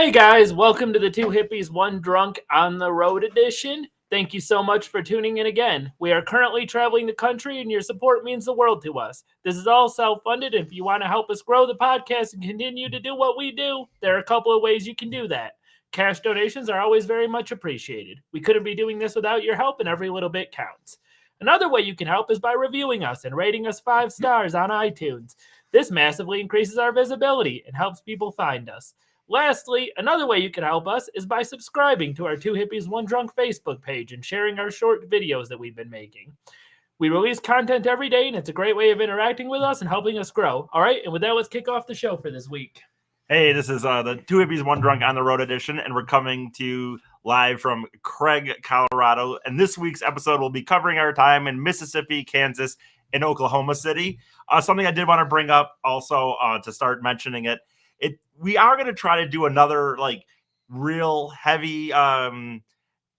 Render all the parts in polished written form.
Hey guys, welcome to the Two Hippies, One Drunk on the Road edition. Thank you so much for tuning in again. We are currently traveling the country and your support means the world to us. This is all self-funded. If you want to help us grow the podcast and continue to do what we do, there are a couple of ways you can do that. Cash donations are always very much appreciated. We couldn't be doing this without your help, and every little bit counts. Another way you can help is by reviewing us and rating us 5 stars on iTunes. This massively increases our visibility and helps people find us. Lastly, another way you can help us is by subscribing to our Two Hippies, One Drunk Facebook page and sharing our short videos that we've been making. We release content every day, and it's a great way of interacting with us and helping us grow. All right, and with that, let's kick off the show for this week. Hey, this is the Two Hippies, One Drunk on the Road edition, and we're coming to you live from Craig, Colorado. And this week's episode will be covering our time in Mississippi, Kansas, and Oklahoma City. Something I did want to bring up also to start mentioning it. We are going to try to do another like real heavy, kind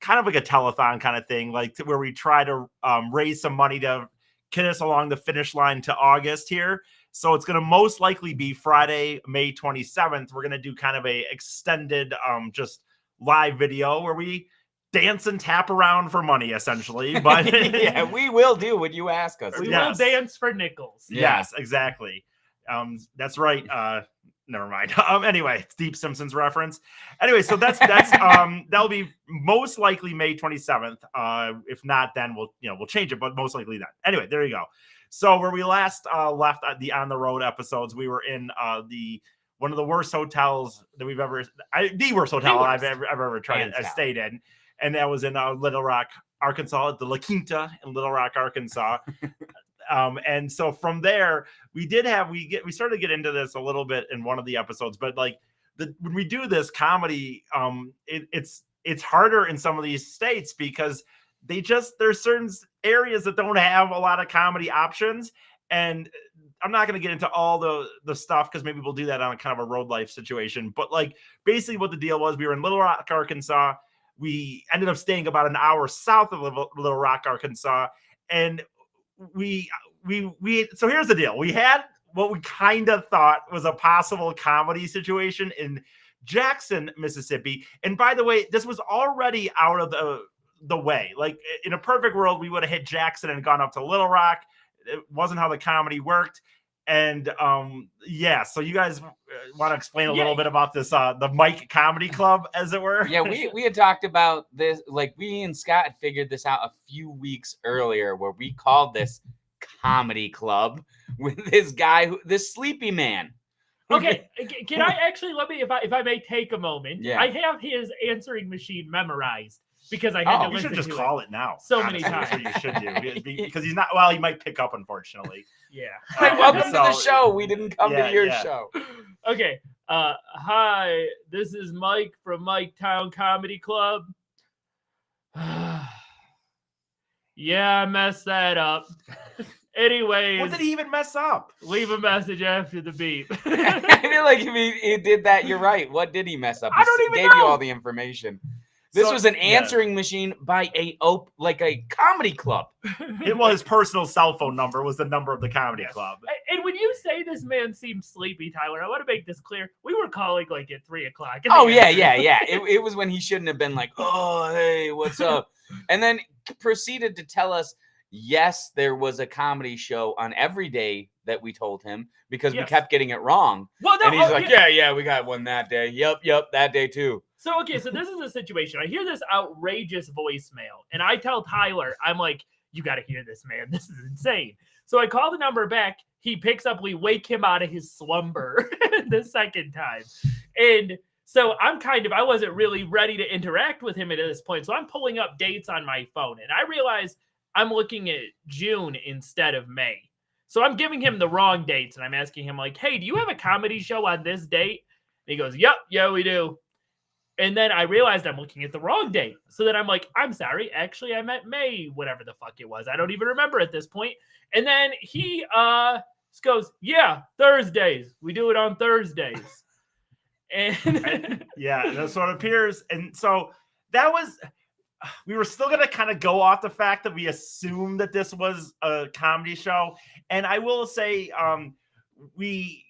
of like a telethon kind of thing, like where we try to raise some money to get us along the finish line to August here. So it's going to most likely be Friday, May 27th. We're going to do kind of a extended just live video where we dance and tap around for money, essentially. But yeah, we will do what you ask us. We will dance for nickels. Yes, exactly. That's right. Never mind. Anyway, it's Deep Simpsons reference. Anyway, so that's that'll be most likely May 27th. If not, then we'll change it, but most likely then. Anyway, there you go. So where we last left the On the Road episodes, we were in one of the worst hotels that we've ever the worst hotel I've ever tried stayed in, and that was in Little Rock, Arkansas, at the La Quinta in Little Rock, Arkansas. And so from there, we started to get into this a little bit in one of the episodes, but like when we do this comedy, it's harder in some of these states because there's certain areas that don't have a lot of comedy options. And I'm not going to get into all the stuff because maybe we'll do that on a kind of a road life situation. But like basically what the deal was, we were in Little Rock, Arkansas. We ended up staying about an hour south of Little Rock, Arkansas, and so here's the deal. We had what we kind of thought was a possible comedy situation in Jackson, Mississippi. And by the way, this was already out of the way. Like in a perfect world, we would have hit Jackson and gone up to Little Rock. It wasn't how the comedy worked. And so you guys want to explain a little bit about this, the Mike Comedy Club, as it were? Yeah, we had talked about this, like we and Scott had figured this out a few weeks earlier where we called this Comedy Club with this guy, this sleepy man. Okay, can I actually, if I may take a moment. Yeah. I have his answering machine memorized because I had to listen to it. You should just call it now. So many times. That's what you should do because he's not, well, he might pick up, unfortunately. Yeah. Welcome to the show. We didn't come to your show. Okay. Hi, this is Mike from Mike Town Comedy Club. Yeah, I messed that up. Anyways. What did he even mess up? Leave a message after the beep. I feel like if he did that, you're right. What did he mess up? I don't even gave know. You all the information. This was an answering machine by a comedy club. It was his personal cell phone number was the number of the comedy club. And when you say this man seems sleepy, Tyler, I want to make this clear. We were calling like at 3 o'clock. Oh, yeah. It was when he shouldn't have been like, oh, hey, what's up? And then proceeded to tell us, yes, there was a comedy show on every day that we told him because we kept getting it wrong. Well, no, and he's like, yeah, we got one that day. Yep, that day too. So this is a situation. I hear this outrageous voicemail, and I tell Tyler, I'm like, you got to hear this, man. This is insane. So I call the number back. He picks up. We wake him out of his slumber the second time. And so I wasn't really ready to interact with him at this point. So I'm pulling up dates on my phone, and I realize I'm looking at June instead of May. So I'm giving him the wrong dates, and I'm asking him like, hey, do you have a comedy show on this date? And he goes, yep, yeah, we do. And then I realized I'm looking at the wrong date. So then I'm like, I'm sorry. Actually, I meant May, whatever the fuck it was. I don't even remember at this point. And then he goes, yeah, Thursdays. We do it on Thursdays. And yeah, so it appears. And so that was, we were still going to kind of go off the fact that we assumed that this was a comedy show. And I will say, we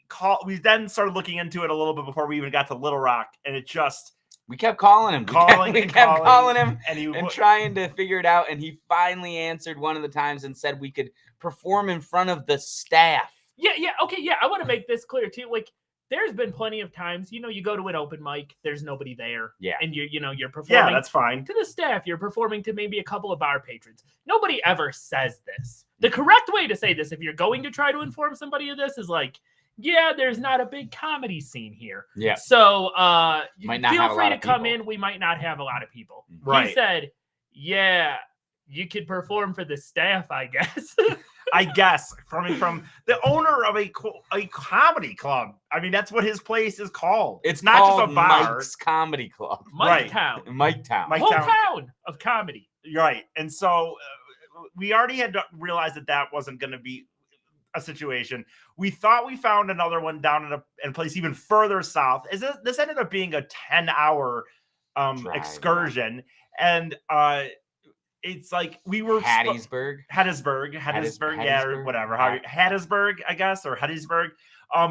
then started looking into it a little bit before we even got to Little Rock, and it just We kept calling him. We kept calling him and trying to figure it out. And he finally answered one of the times and said we could perform in front of the staff. Yeah. Okay. Yeah. I want to make this clear too. Like, there's been plenty of times, you go to an open mic, there's nobody there. Yeah. And you're performing. Yeah, that's fine. To the staff, you're performing to maybe a couple of bar patrons. Nobody ever says this. The correct way to say this, if you're going to try to inform somebody of this, is like, yeah, there's not a big comedy scene here. Yeah. So feel free to come in. We might not have a lot of people. Right. He said, yeah, you could perform for the staff, I guess. I guess from the owner of a comedy club. I mean, that's what his place is called. It's not just a bar. Mike's Comedy Club. Mike Town. Hometown of comedy. Right. And so we already had to realize that wasn't going to be a situation. We thought we found another one down in a place even further south. This ended up being a 10-hour excursion. And it's like we were Hattiesburg, yeah, or whatever. Hattiesburg, I guess, or Hattiesburg.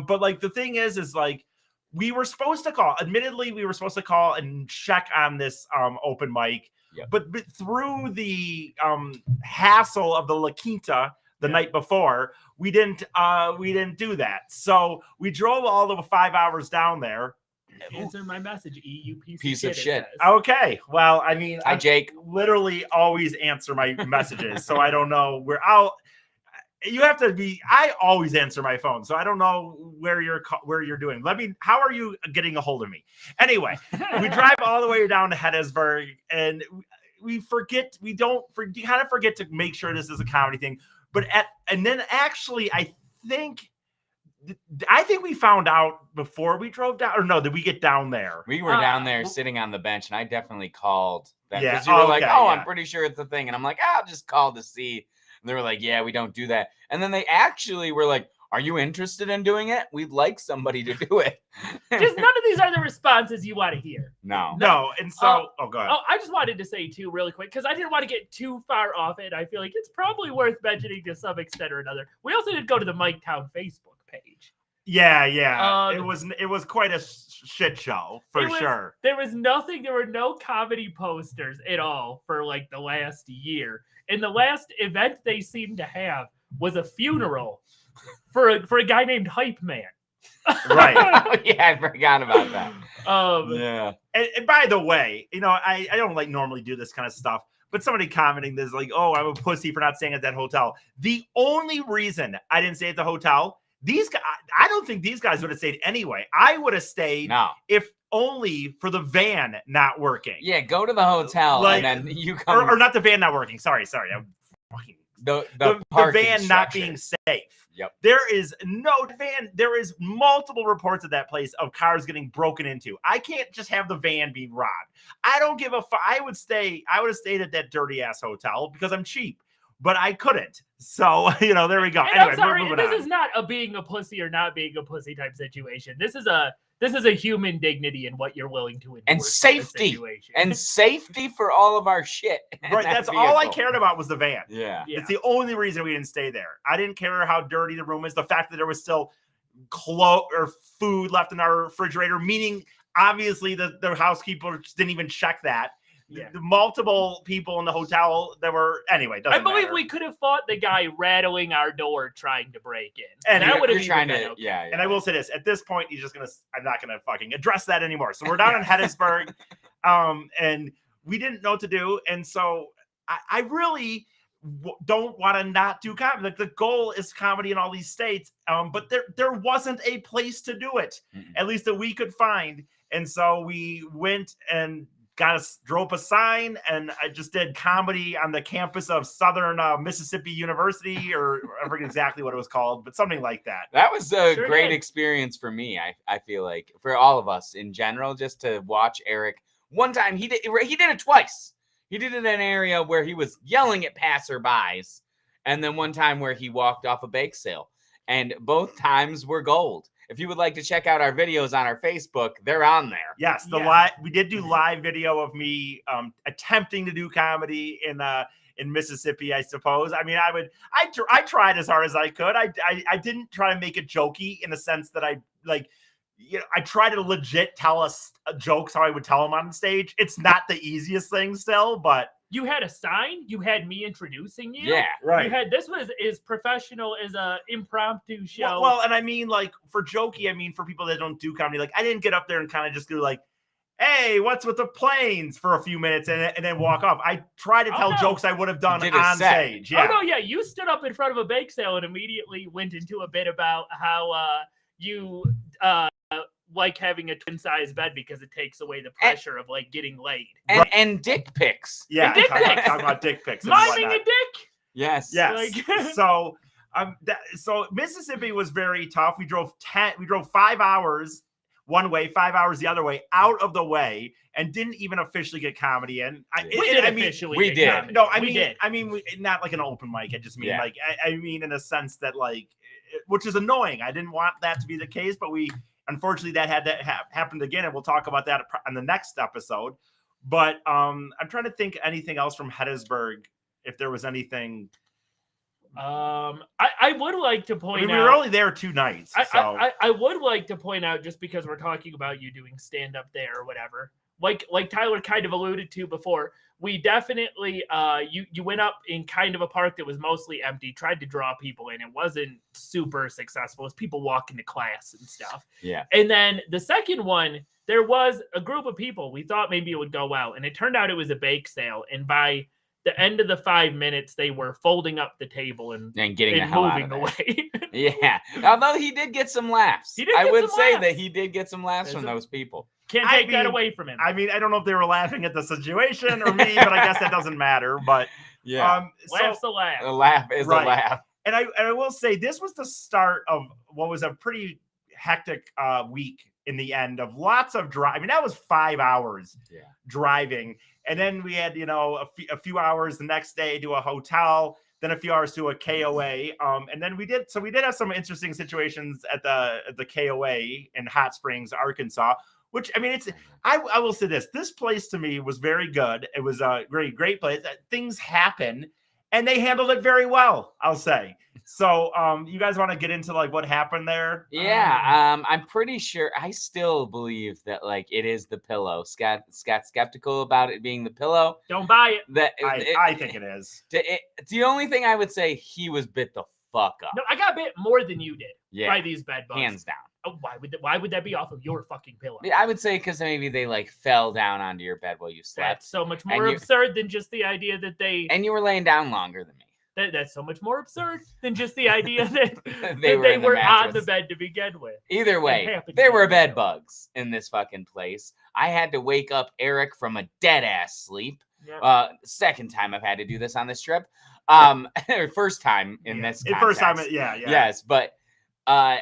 But like the thing is like we were supposed to call. Admittedly, we were supposed to call and check on this open mic. Yep. But through the hassle of the La Quinta the night before, we didn't do that. So we drove all the 5 hours down there. Answer my message, you piece of shit. Okay. Well, I mean, hi, Jake. Literally always answer my messages. So I don't know where I always answer my phone. So I don't know where you're doing. How are you getting a hold of me? Anyway, we drive all the way down to Hattiesburg and we kind of forget to make sure this is a comedy thing. And then actually, I think we found out before we drove down, or no, did we get down there? We were down there sitting on the bench, and I definitely called them. Yeah, you were like, I'm pretty sure it's a thing. And I'm like, I'll just call to see. And they were like, yeah, we don't do that. And then they actually were like, are you interested in doing it? We'd like somebody to do it. Just none of these are the responses you want to hear. No. And so, go ahead. I just wanted to say too, really quick, because I didn't want to get too far off it. I feel like it's probably worth mentioning to some extent or another. We also did go to the Mike Town Facebook page. Yeah. It was quite a shit show for sure. There were no comedy posters at all for like the last year. And the last event they seemed to have was a funeral for a guy named Hype Man. Right. Yeah, I forgot about that. Yeah. And by the way, I don't like normally do this kind of stuff, but somebody commenting this like, oh, I'm a pussy for not staying at that hotel. The only reason I didn't stay at the hotel, I don't think these guys would have stayed anyway. I would have stayed if only for the van not working. Yeah, go to the hotel and then you come. Or not the van not working. Sorry. I'm fucking the van not being safe. Yep. There is no van. There is multiple reports at that place of cars getting broken into. I can't just have the van being robbed. I don't give a fuck. I would have stayed at that dirty ass hotel because I'm cheap, but I couldn't. So, there we go. And anyway, I'm sorry, we're moving this on. is not a being a pussy or not being a pussy type situation. This is a human dignity in what you're willing to endure. And safety. And safety for all of our shit. Right. That's all I cared about was the van. Yeah. It's the only reason we didn't stay there. I didn't care how dirty the room is. The fact that there was still food left in our refrigerator, meaning obviously the housekeeper didn't even check that. Yeah. The multiple people in the hotel that were anyway. I believe we could have fought the guy rattling our door trying to break in, and that would have trying to. Okay. Yeah. And I will say this: at this point, I'm not gonna fucking address that anymore. So we're down in Hattiesburg, and we didn't know what to do, and so I really don't want to not do comedy. Like the goal is comedy in all these states, but there wasn't a place to do it, at least that we could find, and so we went and drove up a sign, and I just did comedy on the campus of Southern Mississippi University, or I forget exactly what it was called, but something like that. That was a great experience for me. I feel like for all of us in general, just to watch Eric. One time he did it twice. He did it in an area where he was yelling at passerbys, and then one time where he walked off a bake sale, and both times were gold. If you would like to check out our videos on our Facebook, they're on there. Yes, we did do live video of me attempting to do comedy in in Mississippi, I suppose. I mean, I tried as hard as I could. I didn't try to make it jokey in the sense that I try to legit tell us jokes how I would tell them on stage. It's not the easiest thing still, but you had a sign. You had me introducing you. Yeah, right. You had this was as professional as a impromptu show. Well, and I mean, like for jokey, I mean for people that don't do comedy, like I didn't get up there and kind of just go like, "Hey, what's with the planes?" for a few minutes and then walk off. I try to tell jokes I would have done on stage. Yeah. Oh no, yeah, you stood up in front of a bake sale and immediately went into a bit about how you like having a twin-size bed because it takes away the pressure of like getting laid. And dick pics. Yeah, dick pics. talk about dick pics. Miming a dick. Yes. Like, so Mississippi was very tough. We drove 5 hours one way, 5 hours the other way, out of the way, and didn't even officially get comedy in. We did. No, I mean, not like an open mic. I just mean like, I mean, in a sense that like, which is annoying. I didn't want that to be the case, but unfortunately that had to happened again, and we'll talk about that on the next episode. But I'm trying to think anything else from Gettysburg, if there was anything. I would like to point out. We were only there 2 nights. So. I would like to point out, just because we're talking about you doing stand up there or whatever, like Tyler kind of alluded to before, we definitely you went up in kind of a park that was mostly empty, tried to draw people in. It wasn't super successful. It was people walking to class and stuff. Yeah. And then the second one, there was a group of people. We thought maybe it would go well, and it turned out it was a bake sale. And by the end of the 5 minutes, they were folding up the table and getting the hell moving out of away. Yeah. Although he did get some laughs. I would say that he did get some laughs from those people. Can't take that away from him. I mean, I don't know if they were laughing at the situation or me, but I guess that doesn't matter. But yeah, laugh's a laugh. A laugh is a laugh. And I will say this was the start of what was a pretty hectic week in the end of lots of drive. I mean, that was 5 hours driving. And then we had, a few hours the next day to a hotel, then a few hours to a KOA. And then we did have some interesting situations at the KOA in Hot Springs, Arkansas, which, I mean, I will say this place to me was very good. It was a great place. Things happen and they handled it very well, I'll say. So you guys want to get into like what happened there? Yeah, I'm pretty sure. I still believe that like it is the pillow. Scott's skeptical about it being the pillow. Don't buy it. I think it is. It's the only thing I would say he was bit the fuck up. No, I got bit more than you did by these bed bugs. Hands down. Oh, why would that be off of your fucking pillow? I would say because maybe they like fell down onto your bed while you slept. That's so much more absurd than just the idea that they... And you were laying down longer than me. That's so much more absurd than just the idea that they were on the bed to begin with. Either way, there were bed bugs in this fucking place. I had to wake up Eric from a dead ass sleep. Yep. Second time I've had to do this on this trip. First time in this context. First time, yeah. Yes, but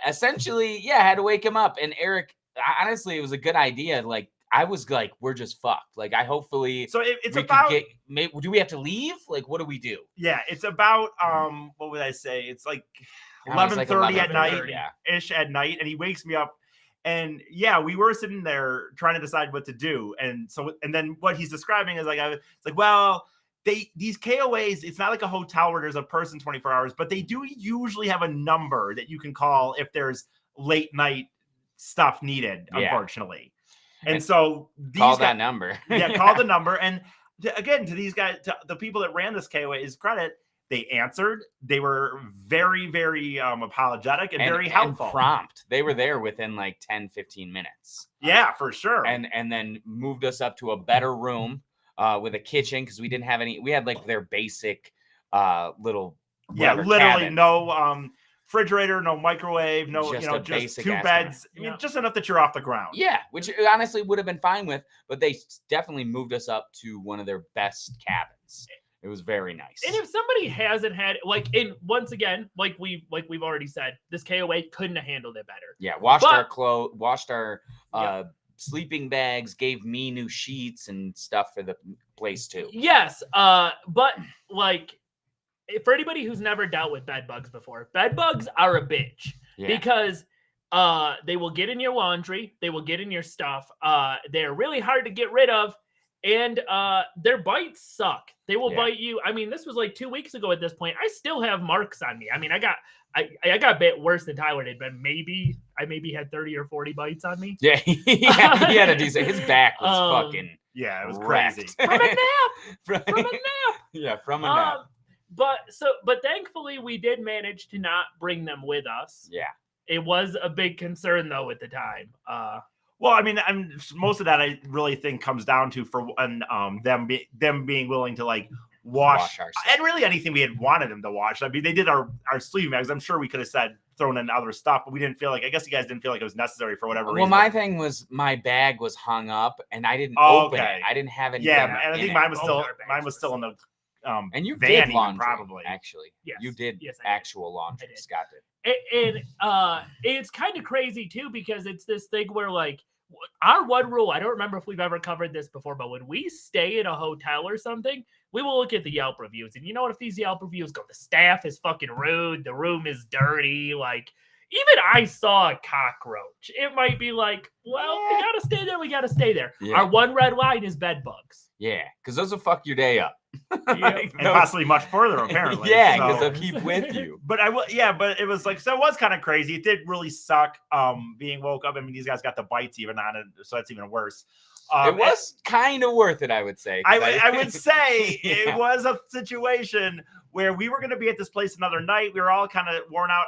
essentially, I had to wake him up. And Eric, honestly, it was a good idea. Like, I was like, we're just fucked. Like, hopefully. So it's about. Do we have to leave? Like, what do we do? Yeah, it's about what would I say? It's like 11:30 at night, ish at night, and he wakes me up, and we were sitting there trying to decide what to do, and then what he's describing is like, it's like, well, these KOAs, it's not like a hotel where there's a person 24 hours, but they do usually have a number that you can call if there's late night stuff needed, unfortunately. And so call that number. Call the number. And again, to these guys, to the people that ran this KOA, is credit. They answered. They were very, very apologetic and very helpful. And prompt. They were there within like 10, 15 minutes. Yeah, for sure. And then moved us up to a better room with a kitchen because we didn't have any. We had like their basic little literally cabin. No refrigerator, no microwave, no, just 2 beds. I mean, just enough that you're off the ground. Yeah, which honestly would have been fine with, but they definitely moved us up to one of their best cabins. It was very nice. And if somebody hasn't had once again, like we've already said, this KOA couldn't have handled it better. Yeah, washed our clothes, washed our sleeping bags, gave me new sheets and stuff for the place too. Yes, but like, for anybody who's never dealt with bed bugs before, bed bugs are a bitch because they will get in your laundry, they will get in your stuff. They're really hard to get rid of, And their bites suck. They will Yeah. bite you. I mean, this was like 2 weeks ago at this point. I still have marks on me. I mean, I got bit worse than Tyler did, but I maybe had 30 or 40 bites on me. Yeah, he had a decent. His back was fucking. Yeah, it was wrecked. crazy. From a nap. from From a nap. Yeah, from a nap. But thankfully we did manage to not bring them with us. Yeah. It was a big concern though at the time. Well, I mean, most of that I really think comes down to them being willing to like wash our stuff. and really anything we had wanted them to wash. I mean, they did our sleeve bags. I'm sure we could have said thrown in other stuff, but we didn't feel like. I guess you guys didn't feel like it was necessary for whatever reason. Well, my thing was my bag was hung up and I didn't Oh, open okay. it. I didn't have anything. Yeah, and I think mine was Both still our bags in the And you van did even, laundry, probably. actually. Yes. You did Yes, I did. actual laundry. I did. Scott did. And it's kind of crazy too, because it's this thing where like our one rule, I don't remember if we've ever covered this before, but when we stay in a hotel or something, we will look at the Yelp reviews. And you know what? If these Yelp reviews go, the staff is fucking rude, the room is dirty, like even I saw a cockroach. It might be like, well, we gotta stay there. We gotta stay there. Yeah. Our one red line is bed bugs. Yeah, because those will fuck your day up. Yep. and possibly much further apparently. Yeah, So- because they'll keep with you. But but it was like, so it was kind of crazy. It did really suck being woke up. I mean, these guys got the bites even on it, so that's even worse. It was kind of worth it, I would say. I would say it was a situation where we were going to be at this place another night. We were all kind of worn out.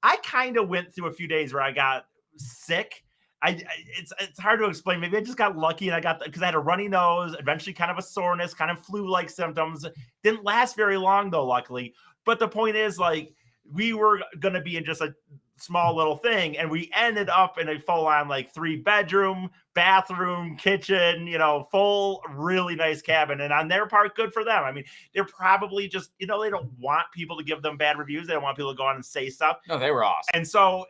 I kind of went through a few days where I got sick. It's hard to explain. Maybe I just got lucky and I got, because I had a runny nose, eventually kind of a soreness, kind of flu-like symptoms. Didn't last very long though, luckily. But the point is, like, we were going to be in just a small little thing, and we ended up in a full-on like 3-bedroom, bathroom, kitchen, full, really nice cabin. And on their part, good for them. I mean, they're probably just, they don't want people to give them bad reviews. They don't want people to go on and say stuff. No, they were awesome. And so,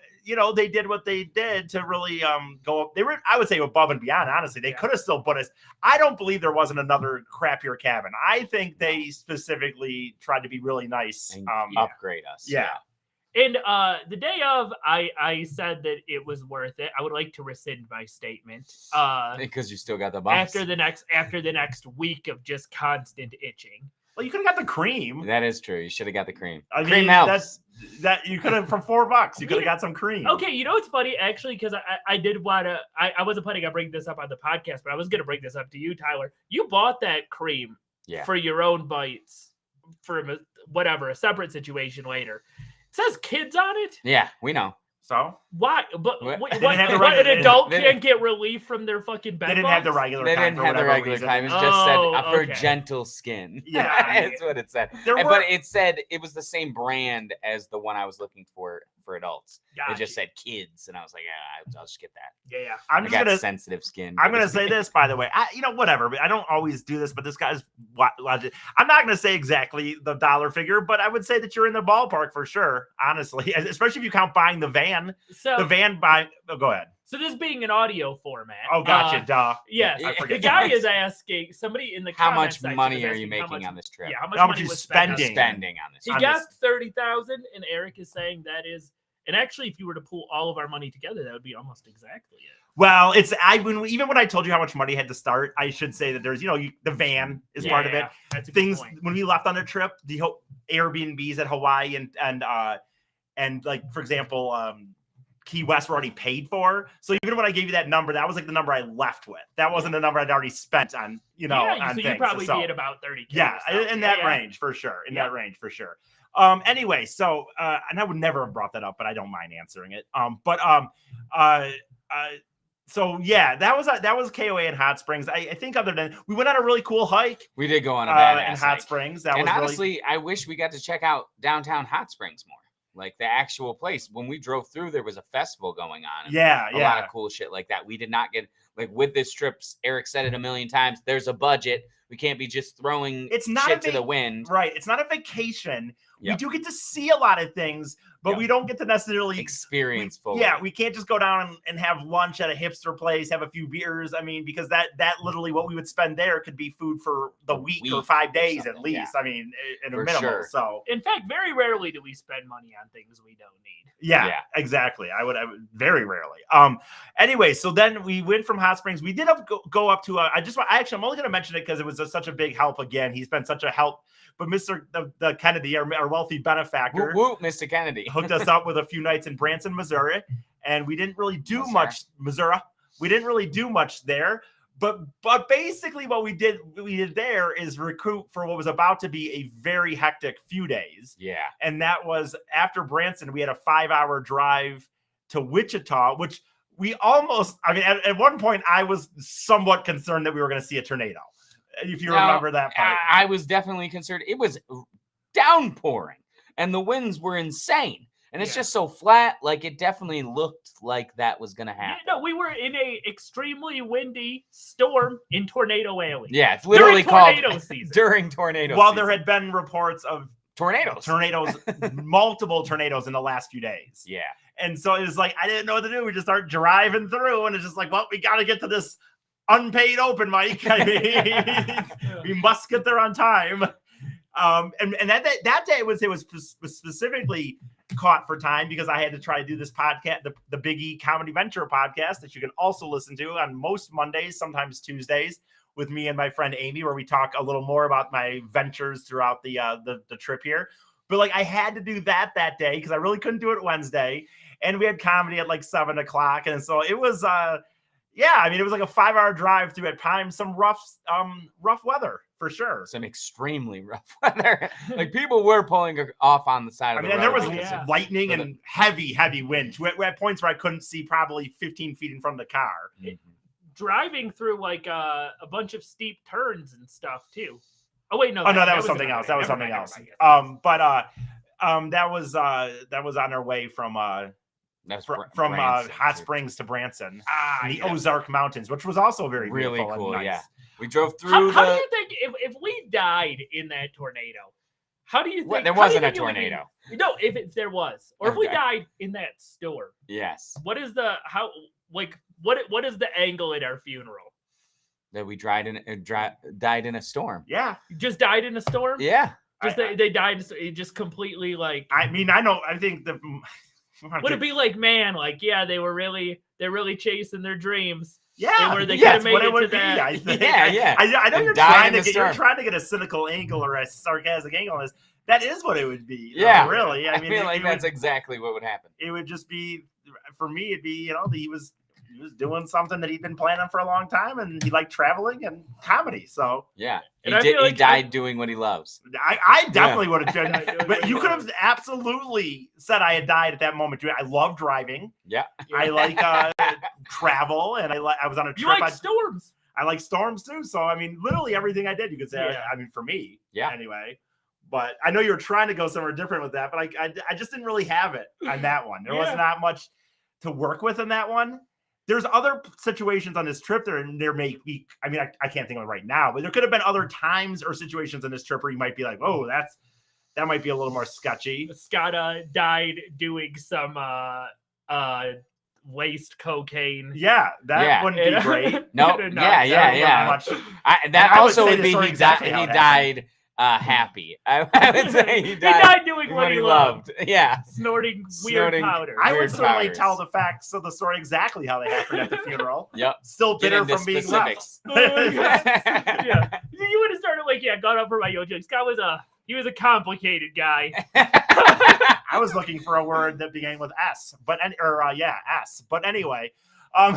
they did what they did to really go up. They were, I would say, above and beyond. Honestly, they could have still put us. I don't believe there wasn't another crappier cabin. I think they specifically tried to be really nice. And upgrade us. Yeah. And the day of, I said that it was worth it. I would like to rescind my statement. Because you still got the bumps. After the next week of just constant itching. Well, you could have got the cream. That is true. You should have got the cream. I Cream mean, helps. that you could have for $4. You could have got some cream. Okay, it's funny actually, because I did want to. I wasn't planning on bringing this up on the podcast, but I was going to bring this up to you, Tyler. You bought that cream for your own bites for a separate situation later. It says kids on it. Yeah, we know. So why? But What? what, They didn't have the what, regular- an adult they can't get relief from their fucking bed they didn't bugs? have the regular. They kind didn't for have the whatever regular reason. time. It just said for okay. gentle skin. Yeah, That's what it said. There But were- it said it was the same brand as the one I was looking for adults. It Gotcha. just said kids, and I was like, yeah, I'll just get that. Yeah. I'm I just got gonna. sensitive skin. I'm gonna say this, by the way. Whatever. But I don't always do this. But this guy's logic. I'm not gonna say exactly the dollar figure, but I would say that you're in the ballpark for sure. Honestly, especially if you count buying the van. So Oh, go ahead. So this being an audio format. Oh, gotcha. Duh. Yes. I The forget guy that. is asking somebody in the How comment much section money is are you asking how making much- on this trip? Yeah, how much How much money you was spent on spending? this? Spending on this. He on guessed 30,000, and Eric is saying that is, and actually, if you were to pull all of our money together, that would be almost exactly it. Well, even when I told you how much money had to start, I should say that there's the van is part of it. That's a good Things point. when we left on the trip, the Airbnbs at Hawaii and like, for example, Key West were already paid for. So even when I gave you that number, that was like the number I left with. That wasn't the number I'd already spent on, on so things. you'd probably So, be at about 30K. yeah, or so. in that Yeah. range for sure. Yeah. That range for sure. Anyway, so and I would never have brought that up, but I don't mind answering it. So yeah, that was KOA in Hot Springs. I think other than we went on a really cool hike We did go on a badass in Hot hike. Springs. That And was honestly, really, I wish we got to check out downtown Hot Springs more. Like the actual place. When we drove through, there was a festival going on. And yeah, a lot of cool shit like that. We did not get, like, with this trip, Eric said it a million times, there's a budget. We can't be just throwing It's not shit to the wind. Right. It's not a vacation. Yep. We do get to see a lot of things, but Yep. we don't get to necessarily Experience fully. Yeah, we can't just go down and have lunch at a hipster place, have a few beers. I mean, because that literally what we would spend there could be food for the week or 5 days at something, least. yeah. I mean, in a For minimal. sure. So In fact, very rarely do we spend money on things we don't need. yeah, Yeah. exactly. I would very rarely. Anyway, so then we went from Hot Springs. We did go up to I'm only going to mention it because it was such a big help. Again, he's been such a help. But Mr. the Kennedy, our wealthy benefactor, Whoop, whoop, Mr. Kennedy. hooked us up with a few nights in Branson, Missouri, and we didn't really do Missouri. We didn't really do much there. But basically what we did there is recruit for what was about to be a very hectic few days. Yeah. And that was after Branson, we had a 5-hour drive to Wichita, which we almost, I mean, at one point I was somewhat concerned that we were going to see a tornado. If you remember that part. I was definitely concerned. It was downpouring and the winds were insane. And it's just so flat, like it definitely looked like that was going to happen. No, we were in a extremely windy storm in Tornado Alley. Yeah, it's literally called tornado season. during tornado Well, season. there had been reports of tornadoes, multiple tornadoes in the last few days. Yeah. And so it was like, I didn't know what to do. We just start driving through and it's just like, well, we got to get to this unpaid open mic. I mean, we must get there on time. And that day it was specifically caught for time because I had to try to do this podcast, the Big E Comedy Venture podcast that you can also listen to on most Mondays, sometimes Tuesdays, with me and my friend Amy, where we talk a little more about my ventures throughout the trip here. But like I had to do that day because I really couldn't do it Wednesday, and we had comedy at like 7:00, and so it was yeah, I mean, it was like a 5-hour drive through at times, some rough weather for sure. Some extremely rough weather. Like people were pulling off on the side of the road. And there was Yeah. lightning and heavy wind. We had points where I couldn't see probably 15 feet in front of the car. Driving through like a bunch of steep turns and stuff too. Oh wait, no. Oh no, that was something else. That was something else. That was on our way from Hot Springs to Branson, in the Ozark Mountains, which was also very really beautiful cool. And nice. Yeah, we drove through. How do you think if we died in that tornado? How do you think there wasn't a tornado? No, if there was, or if we died in that storm. Yes. What is the what is the angle at our funeral? That we died in a storm. Yeah, You just died in a storm. Yeah. Just they died just completely like. I mean, I think the. Would it be like, man, like, yeah, they're really chasing their dreams. Yeah, where they could have made what it it would to be. that. I think. Yeah. I know And you're die trying in to get a cynical angle or a sarcastic angle on this. That is what it would be. Yeah, really. I mean, feel like that's exactly what would happen. It would just be for me. It'd be he was doing something that he'd been planning for a long time, and he liked traveling and comedy. So yeah, And he died doing what he loves. I definitely would have done. But you could have absolutely said I had died at that moment. I love driving. Yeah. I like travel, and I was on a trip. You like storms. I like storms too. So I mean, literally everything I did, you could say. Yeah. I mean, for me, Yeah. Anyway, but I know you were trying to go somewhere different with that, but I just didn't really have it on that one. There was not much to work with in that one. There's other situations on this trip there may be. I mean, I can't think of it right now, but there could have been other times or situations on this trip where you might be like, oh, that might be a little more sketchy. Scott died doing some laced cocaine. Yeah, that wouldn't be great. No, yeah. That also would be he died happy. I would say he died doing what he loved. Yeah, snorting weird powder. I would certainly tell the facts of the story exactly how they happened at the funeral. Yep. Still bitter from being left. Yeah, you would have started like got up for my jokes. Scott was a complicated guy. I was looking for a word that began with S, S. But anyway, I'm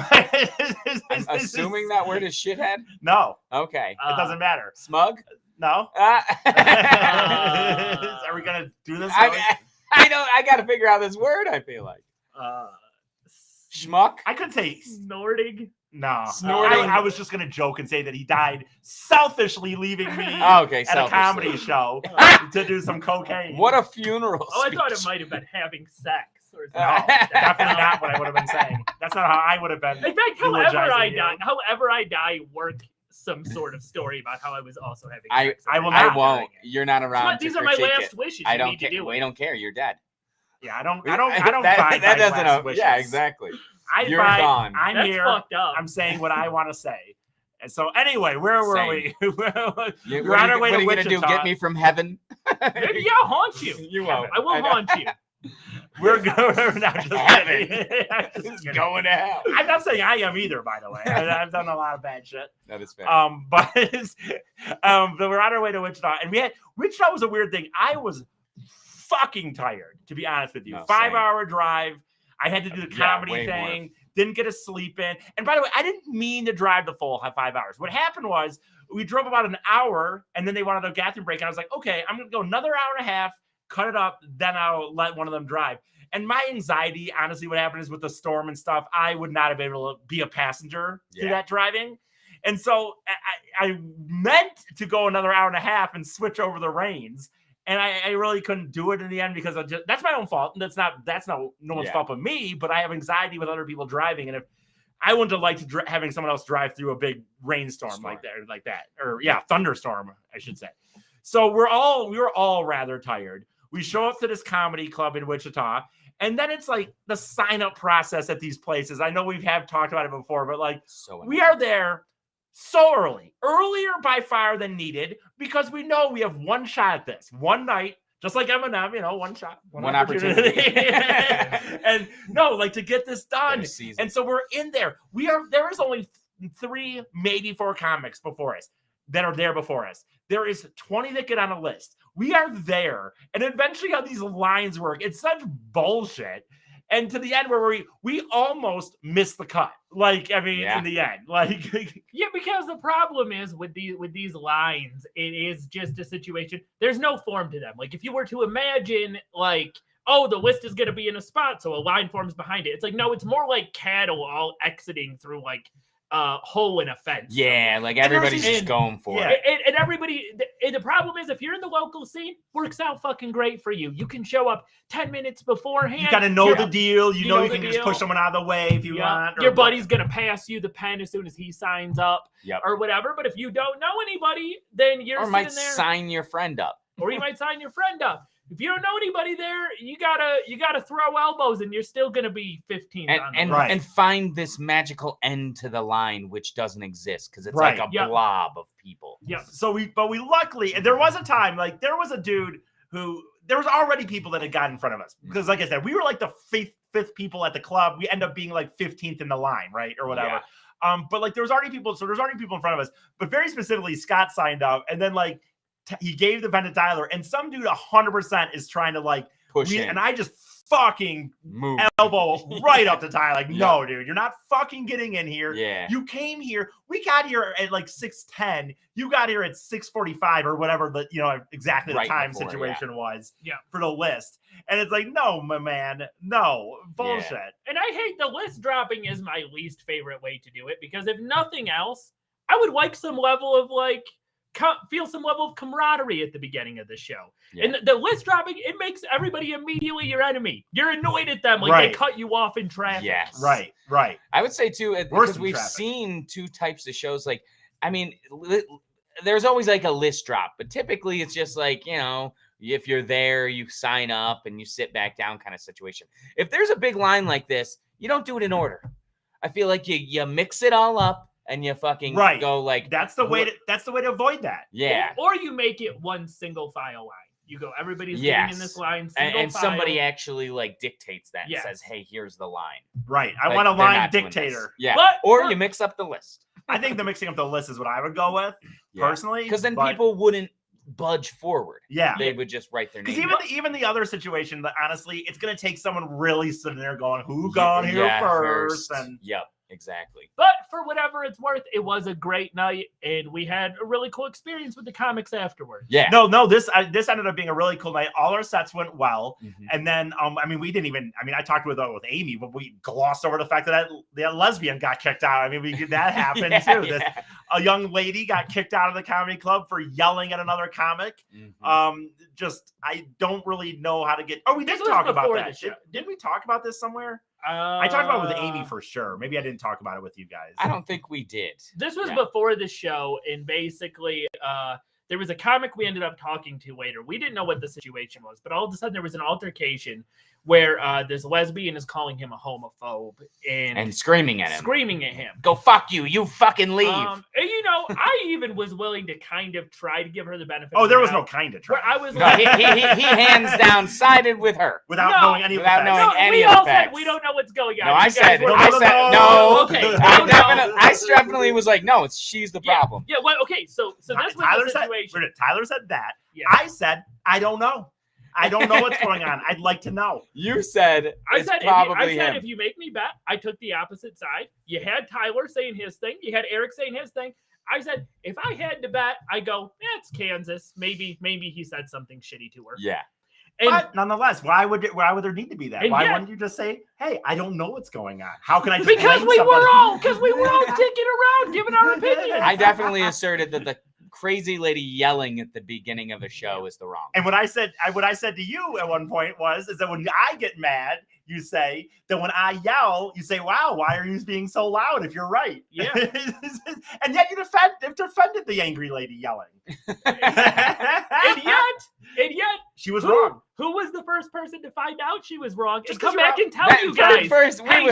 assuming that word is shithead. No. Okay. It doesn't matter. Smug. No. Are we gonna do this? I know. I got to figure out this word. I feel like schmuck. I could say snorting. No, snorting. I was just gonna joke and say that he died selfishly, leaving me at a comedy show to do some cocaine. What a funeral! Oh, I thought it might have been having sex or something. No, definitely not what I would have been saying. That's not how I would have been. In fact, however I die, work some sort of story about how I was also having I sex. I will I not won't. doing it. You're not around. These to are my critique last it. wishes. I You don't need to care. do We it. don't care. You're dead. Yeah, I don't that, buy that doesn't. last wishes. Yeah, exactly. You're gone. I'm That's here. fucked up. I'm saying what I want to say. And so anyway, where were we? You- We're what on are our way what to are you gonna do? Wichita. Get me from heaven? Maybe I'll haunt you. You won't. I will I know. haunt you. We're going now. Just Heaven. just It's kidding. going to hell. I'm not saying I am either, by the way. I've done a lot of bad shit. That is fair. But we're on our way to Wichita, and Wichita was a weird thing. I was fucking tired, to be honest with you. No, 5-hour drive. I had to do the comedy way more. thing. Didn't get a sleep in. And by the way, I didn't mean to drive the full 5 hours. What happened was we drove about an hour, and then they wanted a bathroom break, and I was like, okay, I'm gonna go another hour and a half, cut it up, then I'll let one of them drive. And my anxiety, honestly, what happened is with the storm and stuff, I would not have been able to be a passenger through that driving. And so I meant to go another hour and a half and switch over the reins. And I really couldn't do it in the end because that's my own fault. That's not no one's fault but me, but I have anxiety with other people driving. And if I wouldn't have liked having someone else drive through a big rainstorm like that, or thunderstorm, I should say. So we were all rather tired. We show up to this comedy club in Wichita, and then it's like the sign up process at these places. I know we have talked about it before, but like we are there so earlier by far than needed, because we know we have one shot at this one night, just like Eminem, one shot, one opportunity. And no, like to get this done. And so we're in there. There is only 3, maybe 4 comics before us that are there before us. There is 20 that get on a list. We are there. And eventually how these lines work, it's such bullshit. And to the end where we almost missed the cut. Like, I mean, in the end, like, because the problem is with these lines, it is just a situation. There's no form to them. Like, if you were to imagine, like, oh, the list is going to be in a spot, so a line forms behind it. It's like, no, it's more like cattle all exiting through like hole in a fence. Yeah, like everybody's just going for it. And everybody, and the problem is if you're in the local scene, works out fucking great for you. You can show up 10 minutes beforehand. You got to know the deal. You know you can just push someone out of the way if you want. Your buddy's going to pass you the pen as soon as he signs up or whatever. But if you don't know anybody, then you're sitting there. Or might sign your friend up. Or you might sign your friend up. If you don't know anybody there, you gotta throw elbows, and you're still gonna be 15. And find this magical end to the line, which doesn't exist because it's like a blob of people. Yeah. So we luckily, and there was a time, like there was a dude who there was already people that had gotten in front of us, because like I said, we were like the fifth people at the club. We end up being like 15th in the line, right, or whatever. Yeah. But like there's already people in front of us. But very specifically, Scott signed up, and then like. He gave the pen to Tyler, and some dude 100% is trying to like push in. And I just fucking elbow right up to Tyler. Like, no, dude, you're not fucking getting in here. Yeah. You came here. We got here at like 6:10. You got here at 6:45 or whatever the exactly the time situation was for the list. And it's like, no, my man, no bullshit. Yeah. And I hate the list dropping is my least favorite way to do it, because if nothing else, I would like some level of like. Feel some level of camaraderie at the beginning of the show. And the list dropping, it makes everybody immediately your enemy. You're annoyed at them like they cut you off in traffic. Yes. Right. I would say too, because we've seen 2 types of shows. Like, I mean, there's always like a list drop, but typically it's just like, if you're there, you sign up and you sit back down kind of situation. If there's a big line like this, you don't do it in order. I feel like you mix it all up. And you fucking go like that's the way to avoid that. Yeah. Or you make it one single file line. You go, everybody's getting in this line, and somebody actually like dictates that and says, "Hey, here's the line." Right. I want a line dictator. Yeah. Or you mix up the list. I think the mixing up the list is what I would go with personally, because then people wouldn't budge forward. Yeah. They would just write their name. Because even the other situation, that honestly, it's gonna take someone really sitting there going, "Who got here first?" And exactly. But for whatever it's worth, it was a great night, and we had a really cool experience with the comics afterwards. Yeah. No, this ended up being a really cool night. All our sets went well, and then we didn't even. I talked with Amy, but we glossed over the fact that the lesbian got kicked out. That happened too. A young lady got kicked out of the comedy club for yelling at another comic. I don't really know how to get. Oh, we did talk about that. Didn't we talk about this somewhere? I talked about it with Amy for sure. Maybe I didn't talk about it with you guys. I don't think we did. This was before the show, and basically, there was a comic we ended up talking to later. We didn't know what the situation was, but all of a sudden there was an altercation where this lesbian is calling him a homophobe and screaming at him. Go fuck you. You fucking leave. And you know, I even was willing to kind of try to give her the benefit. Oh, there was no kind of try. I was no, he hands down sided with her without knowing any of the facts. any we of all the said facts. we don't know what's going on. No, I said no. Okay, I definitely was like, no, she's the problem. Yeah. Well, okay. So this was the situation. Tyler said that. Yeah. I said I don't know. I don't know what's going on. I'd like to know. You said if you make me bet, I took the opposite side. You had Tyler saying his thing. You had Eric saying his thing. I said, if I had to bet, I go, it's Kansas. Maybe he said something shitty to her. Yeah. And, but nonetheless, why would there need to be that? Why wouldn't you just say, hey, I don't know what's going on? How can I just because we were all dicking around, giving our opinions. I definitely asserted that the crazy lady yelling at the beginning of a show is the wrong. And what I said to you at one point is that when I get mad, you say that when I yell, you say, wow, why are you being so loud if you're right? Yeah. And yet you defended the angry lady yelling. and yet she was wrong. Who was the first person to find out she was wrong? Just come back and tell you guys,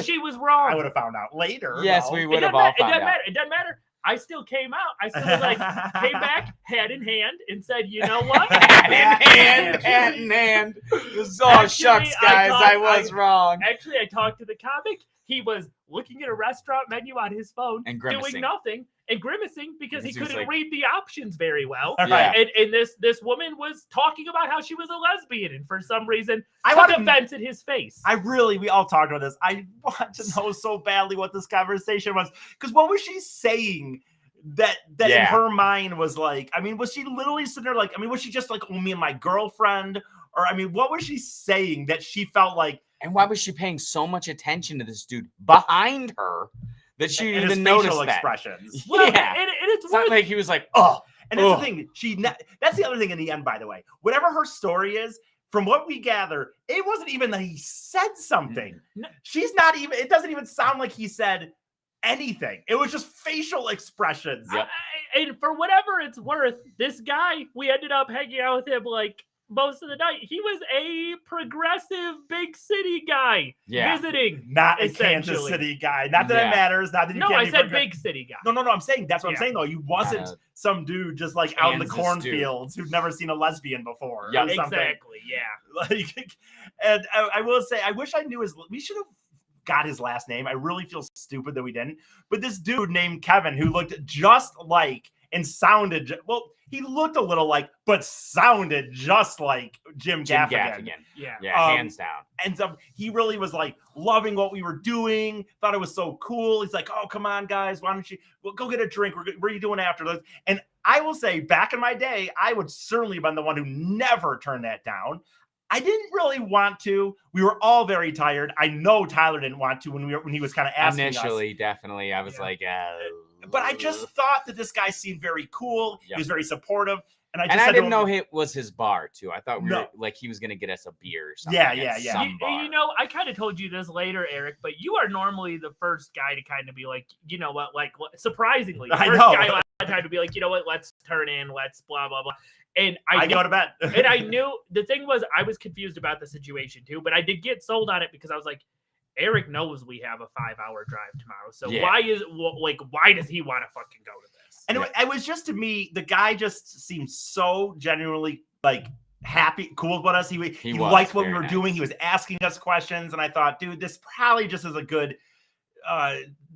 she was wrong. I would have found out later. Yes, we would have all found out. It doesn't matter. I still came out. I still was like, came back, hand in hand, and said, you know what? hand in hand. Oh, shucks, guys, I was wrong. Actually, I talked to the comic. He was looking at a restaurant menu on his phone, and doing nothing, and grimacing because he couldn't read the options very well. Yeah. And this woman was talking about how she was a lesbian, and for some reason, took offense at his face. We all talked about this. I want to know so badly what this conversation was, because what was she saying that in her mind was like? I mean, was she literally sitting there like? I mean, was she just like, oh, me and my girlfriend? Or I mean, what was she saying that she felt like? And why was she paying so much attention to this dude behind her that she didn't even notice that? Expressions. Well, and it's not like he was like, oh. And that's the thing. That's the other thing in the end, by the way. Whatever her story is, from what we gather, it wasn't even that he said something. No. She's not even. It doesn't even sound like he said anything. It was just facial expressions. Yep. And for whatever it's worth, this guy, we ended up hanging out with him like most of the night. He was a progressive big city guy visiting. Not a Kansas City guy. Not that it matters. Not that you can't I said big city guy. No. I'm saying that's what I'm saying though. You wasn't some dude just like out in the cornfields who'd never seen a lesbian before. Yeah, exactly. Yeah. Like, and I will say, I wish I knew we should have got his last name. I really feel stupid that we didn't. But this dude named Kevin who looked just like and sounded he looked a little like, but sounded just like Jim Gaffigan. Yeah, hands down. And so he really was like loving what we were doing, thought it was so cool. He's like, oh, come on, guys, why don't you go get a drink? What are you doing after this? And I will say, back in my day, I would certainly have been the one who never turned that down. I didn't really want to. We were all very tired. I know Tyler didn't want to when he was kind of asking initially, us. definitely. I was like, but I just thought that this guy seemed very cool. He was very supportive. And I didn't know it was his bar, too. I thought he was going to get us a beer or something. Yeah. You know, I kind of told you this later, Eric, but you are normally the first guy to kind of be like, you know what, like, surprisingly, the first guy last time to be like, you know what, let's turn in, let's blah, blah, blah. And I go to bed. And I knew the thing was I was confused about the situation, too, but I did get sold on it because I was like, Eric knows we have a 5-hour drive tomorrow. So why does he want to fucking go to this? And it was just, to me, the guy just seemed so genuinely like happy, cool with us. He liked what we were doing. He was asking us questions. And I thought, dude, this probably just is a good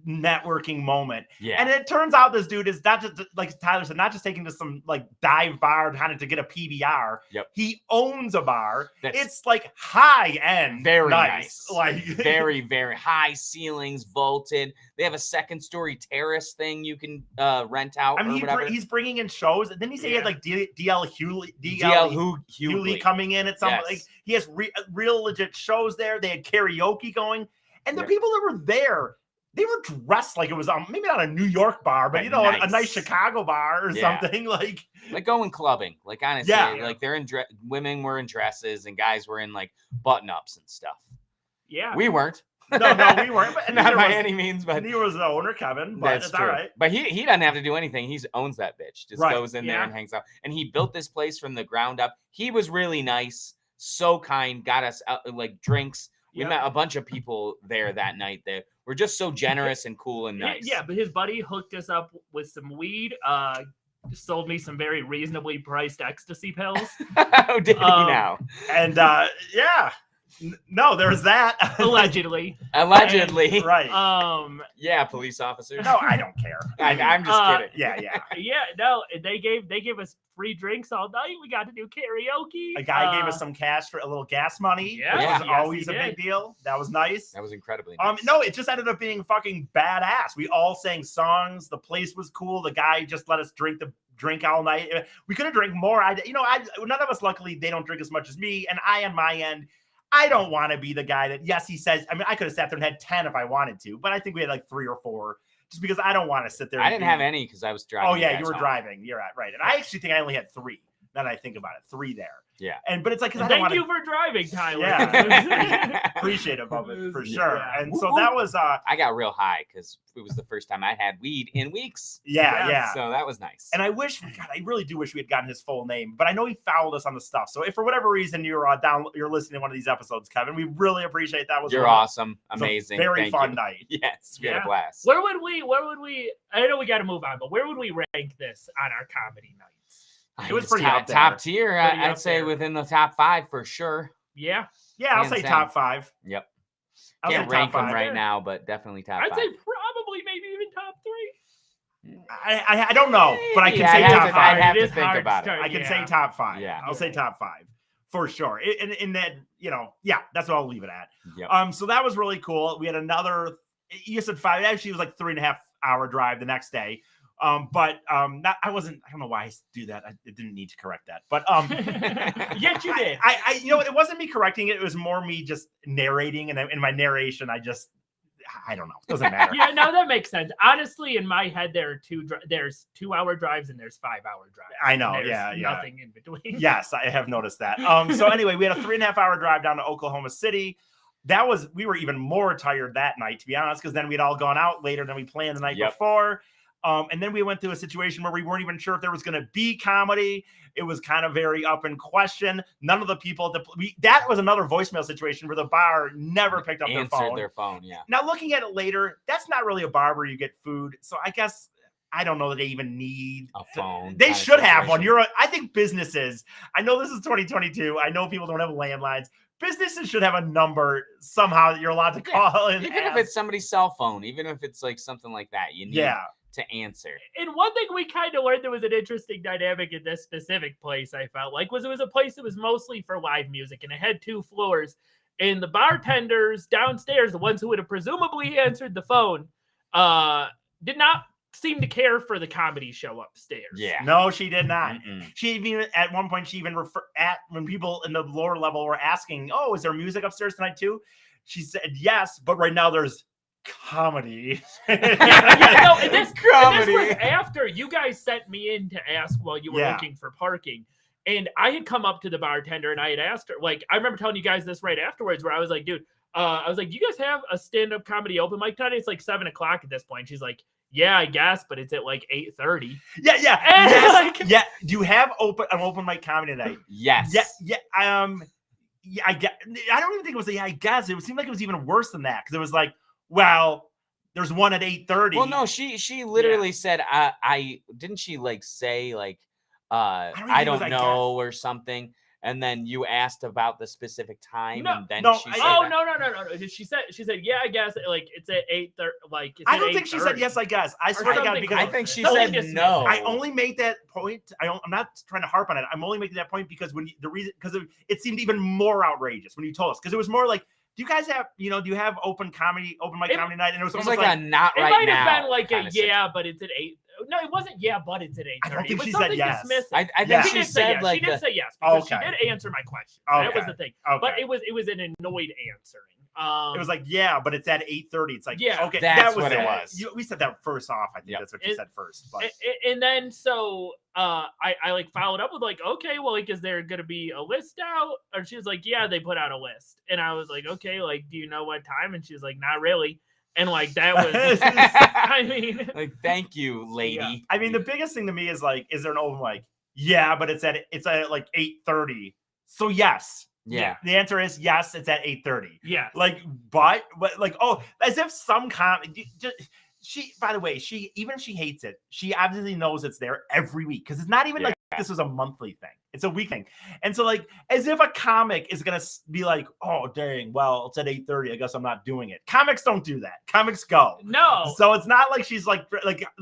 networking moment. Yeah. And it turns out this dude is not just, like Tyler said, not just taking to some like dive bar kind of to get a PBR. Yep. He owns a bar. It's like high end. Very nice. Like very, very high ceilings, vaulted. They have a 2nd-story terrace thing you can rent out. I mean, he's bringing in shows. And then he said he had like DL Hughley coming in at some like he has real legit shows there. They had karaoke going. And the people that were there, they were dressed like it was maybe not a New York bar, but you know, a nice Chicago bar or something like going clubbing. Like honestly, like they're in women were in dresses and guys were in like button ups and stuff. Yeah, we weren't. No, we weren't. But Not neither by was- any means, but neither was the owner, Kevin. But that's it's true. all right. But he doesn't have to do anything. He owns that bitch. Just Right. goes in there Yeah. and hangs out. And he built this place from the ground up. He was really nice, so kind. Got us like drinks. We Yep. met a bunch of people there that night. That were just so generous and cool and nice. Yeah, but his buddy hooked us up with some weed. Sold me some very reasonably priced ecstasy pills. How did he now? And yeah, no, there's that. Allegedly. Allegedly. Right. Yeah, police officer. No, I don't care. I'm just kidding. Yeah. Yeah, no, they gave us free drinks all night. We got to do karaoke. A guy gave us some cash for a little gas money. Yeah, which was yes, always he a big did. deal. That was nice. That was incredibly nice. No, it just ended up being fucking badass. We all sang songs. The place was cool. The guy just let us drink all night. We could have drank more. None of us, luckily, they don't drink as much as me. And I, on my end, I don't want to be the guy that, yes, he says, I mean, I could have sat there and had 10 if I wanted to, but I think we had like 3 or 4 just because I don't want to sit there. I didn't have any because I was driving. Oh, yeah, guys you were home. driving. You're right. And I actually think I only had 3. Now that I think about it, 3 there. Yeah. But it's like, because I don't Thank want you to for driving, Tyler. Yeah. appreciative of it for sure. Yeah. And so that was, I got real high because it was the first time I had weed in weeks. yeah. So that was nice. And I wish, God, I really do wish we had gotten his full name, but I know he followed us on the stuff. So if for whatever reason you're listening to one of these episodes, Kevin, we really appreciate that. You're awesome, It was a amazing, very Thank fun you. night. Yes, we had Yeah. a blast. Where would we? I know we got to move on, but where would we rank this on our comedy nights? It was It's pretty top, up there. top tier. Pretty I'd up say there. within the top 5 for sure. Yeah, Yeah, I'll Hands say down. top 5. Yep. I'll Can't say rank top them 5. right now, but definitely top I'd 5. say probably maybe even top 3. I don't know, but I can Yeah, say I'd top have to- 5. I'd have It to is think hard about to it. start, I can yeah. say top 5. Yeah. I'll say top 5 for sure. In that, that's what I'll leave it at. Yep. So that was really cool. We had another, you said 5. Actually, it was like 3.5 hour drive the next day. I don't know why I do that. I didn't need to correct that, but Yes, you did. it wasn't me correcting it. It was more me just narrating, and in my narration, I don't know. It doesn't matter. Yeah, no, that makes sense. Honestly, in my head, there's 2-hour drives and there's 5-hour drives. I know, There's yeah. nothing in between. Yes, I have noticed that. So anyway, we had a 3.5 hour drive down to Oklahoma City. We were even more tired that night, to be honest, because then we'd all gone out later than we planned the night Yep. before. And then we went through a situation where we weren't even sure if there was going to be comedy. It was kind of very up in question. None of the people that was another voicemail situation where the bar never picked up Answered their phone. yeah. Now, looking at it later, that's not really a bar where you get food. So I guess I don't know that they even need A phone. They kind of should have one. situation. I think businesses, I know this is 2022. I know people don't have landlines. Businesses should have a number somehow that you're allowed to call. And Even if it's somebody's cell phone, even if it's like something like that, you need to answer. And one thing we kind of learned that was an interesting dynamic in this specific place, I felt like, was it was a place that was mostly for live music, and it had 2 floors. And the bartenders downstairs, the ones who would have presumably answered the phone, did not seem to care for the comedy show upstairs. Yeah. No, she did not. Mm-mm. She even at one point when people in the lower level were asking, "Oh, is there music upstairs tonight too?" She said yes, but right now there's comedy. And this Comedy. was after you guys sent me in to ask while you were Yeah. looking for parking. And I had come up to the bartender and I had asked her, like, I remember telling you guys this right afterwards, where I was like, dude, I was like, do you guys have a stand-up comedy open mic tonight? It's like 7:00 at this point. She's like, yeah, I guess, but it's at like 8:30. Yeah. And Yes, like- yeah. Do you have an open mic comedy tonight? Yes. Yeah. Yeah, I guess. I don't even think it was I guess. It seemed like it was even worse than that because it was like, well, there's one at 8:30. Well, no, she literally said, I didn't she like say like I think it don't was, know or something, and then you asked about the specific time, No, and then no, she said Oh, that. no. She said, yeah, I guess, like, it's at 8:30. Like, it's I at don't think she said 8:30. yes. I guess. I swear to God, something. because I think she Something said dismissed. no. I only made that point. I'm not trying to harp on it. I'm only making that point because it seemed even more outrageous when you told us, because it was more like, do you guys have, do you have open mic comedy night? And it was It was almost like a not It right might now. have been like a kinda situation. yeah, but it's at 8. No, it wasn't yeah, but it's at 8:30. I don't think It was she said something yes. dismissive. I think Yeah. she did say said yes. like she did say yes because Okay. she did answer my question. That was Okay. the thing. Okay. But it was an annoyed answering. It was like, yeah, but it's at 8:30. It's like, Yeah, okay, that's that was what it it. was. We said that first off. I think Yep. that's what you said first. But And then so I like followed up with like, okay, well, like, is there gonna be a list out? Or she was like, yeah, they put out a list. And I was like, okay, like, do you know what time? And she was like, not really. And like that was, I mean, Like, thank you, lady. Yeah. I mean, the biggest thing to me is like, is there an open mic? Yeah, but it's at like 8:30. So yes. Yeah. The answer is yes, it's at 8:30. yeah. Like, but like, oh, as if some she, by the way, she, even if she hates it, she obviously knows it's there every week because it's not even like this was a monthly thing. It's a week thing. And so, like, as if a comic is going to be like, oh, dang, well, it's at 8:30. I guess I'm not doing it. Comics don't do that. Comics go. No. So it's not like she's like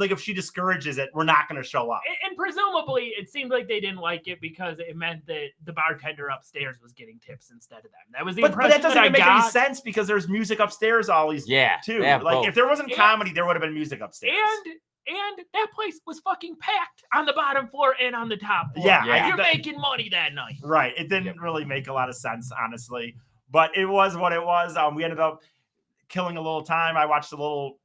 if she discourages it, we're not going to show up. And presumably, it seemed like they didn't like it because it meant that the bartender upstairs was getting tips instead of them. That was the But impression that doesn't I even make got. any sense because there's music upstairs always too. Yeah, Like, both. if there wasn't And- comedy, there would have been music upstairs. And that place was fucking packed on the bottom floor and on the top floor. Yeah, You're making money that night. Right. It didn't really make a lot of sense, honestly, but it was what it was. We ended up killing a little time. I watched a little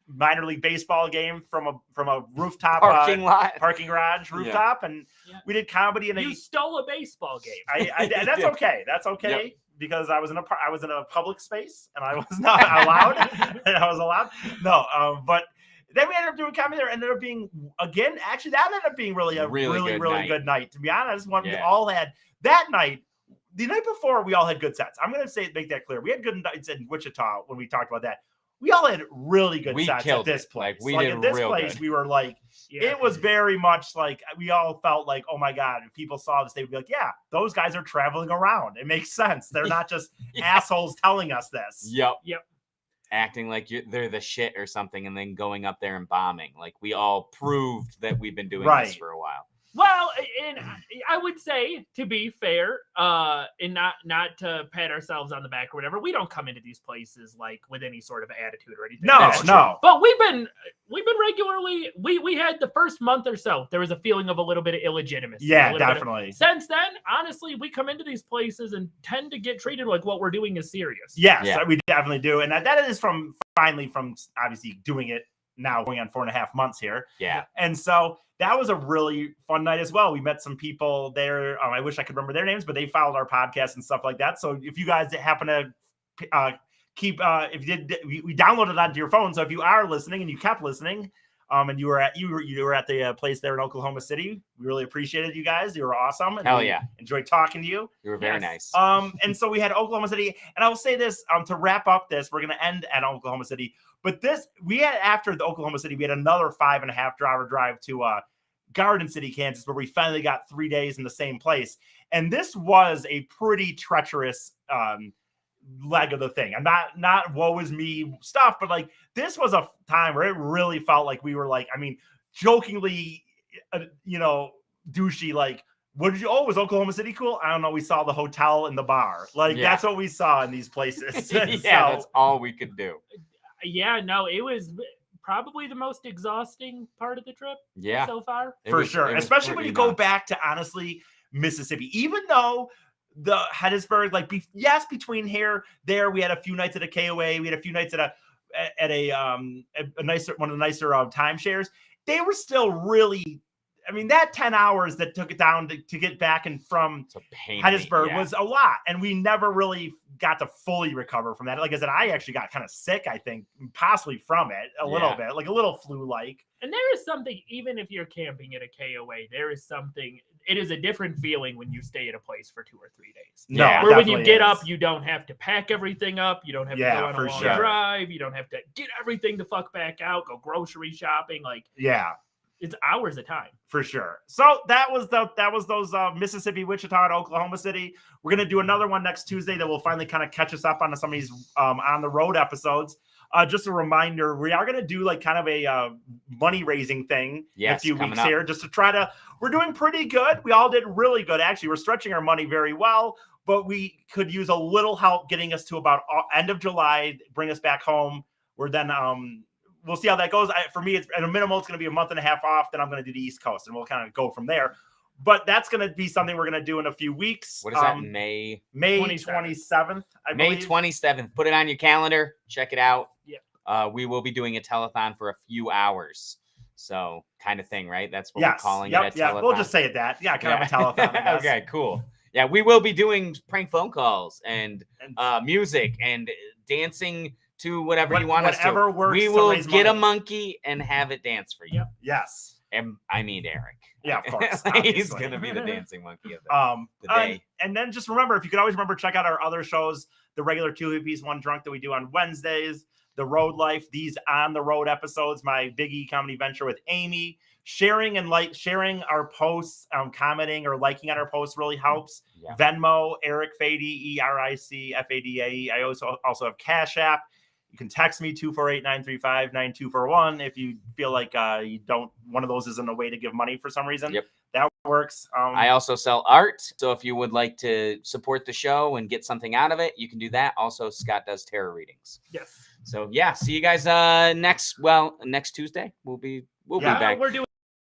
minor league baseball game from a rooftop Parking lot. parking garage rooftop, and we did comedy. And You stole a baseball game. that's okay. That's okay. Because I was in a public space and I was not allowed. And I was allowed. No, but then we ended up doing comedy there. Ended up being, again, actually, that ended up being really good night. To be honest, we all had that night. The night before, we all had good sets. I'm going to make that clear. We had good nights in Wichita when we talked about that. We all had really good sets at this place. At this place, we were like, it was very much like we all felt like, oh my God, if people saw this, they'd be like, yeah, those guys are traveling around. It makes sense. They're not just assholes telling us this. Yep. Acting like they're the shit or something and then going up there and bombing. Like, we all proved that we've been doing this for a while. Well, and I would say, to be fair, and not to pat ourselves on the back or whatever, we don't come into these places like with any sort of attitude or anything. No. But we've been regularly. We had the first month or so, there was a feeling of a little bit of illegitimacy. Yeah, definitely. Since then, honestly, we come into these places and tend to get treated like what we're doing is serious. Yes, we definitely do, and that is from obviously doing it now, going on 4.5 months here. Yeah, and so that was a really fun night as well. We met some people there. I wish I could remember their names, but they followed our podcast and stuff like that. So if you guys happen to if you did, we downloaded it onto your phone. So if you are listening and you kept listening, and you were at the place there in Oklahoma City, we really appreciated you guys. You were awesome. And Hell yeah, enjoyed talking to you. You were very nice. And so we had Oklahoma City, and I will say this to wrap up this. We're gonna end at Oklahoma City. But we had, after the Oklahoma City, we had another 5.5-hour drive to Garden City, Kansas, where we finally got 3 days in the same place. And this was a pretty treacherous leg of the thing. I'm not woe is me stuff, but like, this was a time where it really felt like we were like, I mean, jokingly, douchey, like, what did you? Oh, was Oklahoma City cool? I don't know. We saw the hotel and the bar. Like, that's what we saw in these places. That's all we could do. Yeah, no, it was probably the most exhausting part of the trip so far. For sure. Especially when you go back to, honestly, Mississippi. Even though the Hattiesburg, between there, we had a few nights at a KOA. We had a few nights at a nicer, one of the nicer timeshares. They were still really, I mean, that 10 hours that took it down to get back and from Hattiesburg was a lot. And we never really got to fully recover from that. Like I said, I actually got kind of sick, I think, possibly from it a little bit, like a little flu-like. And there is something, even if you're camping at a KOA, there is something, it is a different feeling when you stay at a place for 2 or 3 days. Where when you get up, you don't have to pack everything up. You don't have to go on a long drive. You don't have to get everything the fuck back out, go grocery shopping. It's hours of time. For sure. So that was those Mississippi, Wichita, and Oklahoma City. We're going to do another one next Tuesday that will finally kind of catch us up on some of these on the road episodes. Just a reminder, we are going to do like kind of a money raising thing in a few weeks here, just to try to, we're doing pretty good. We all did really good. Actually, we're stretching our money very well, but we could use a little help getting us to about end of July, bring us back home. We're then, we'll see how that goes. For me, it's at a minimal, it's going to be a month and a half off. Then I'm going to do the East Coast, and we'll kind of go from there. But that's going to be something we're going to do in a few weeks. What is that? May 27th, I May believe. 27th. Put it on your calendar. Check it out. Yeah. We will be doing a telethon for a few hours. So kind of thing, right? That's what Yes. we're calling Yep. it. Yeah. We'll just say it that. Yeah. Kind of a telethon. I guess. Okay, cool. Yeah, we will be doing prank phone calls and music and dancing to whatever you want us to. Whatever works. We to will raise get a money. monkey and have it dance for you. Yes. And I mean Eric. Yeah, of course. He's obviously. gonna be the dancing monkey of the day. And then just remember, if you could always remember, check out our other shows, the regular 2 Hippies, 1 Drunk that we do on Wednesdays, the Road Life, these on the road episodes, my Big E comedy venture with Amy. Sharing our posts, commenting or liking on our posts really helps. Yeah. Venmo, Eric Fady, ERICFADAE. I also have Cash App. You can text me 248-935-9241 if you feel like one of those isn't a way to give money for some reason. Yep. That works. I also sell art. So if you would like to support the show and get something out of it, you can do that. Also, Scott does tarot readings. Yes. So yeah, see you guys next Tuesday. We'll be back We're doing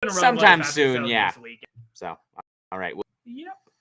a Road sometime Life soon. episode Yeah. this week. So all right. Yep.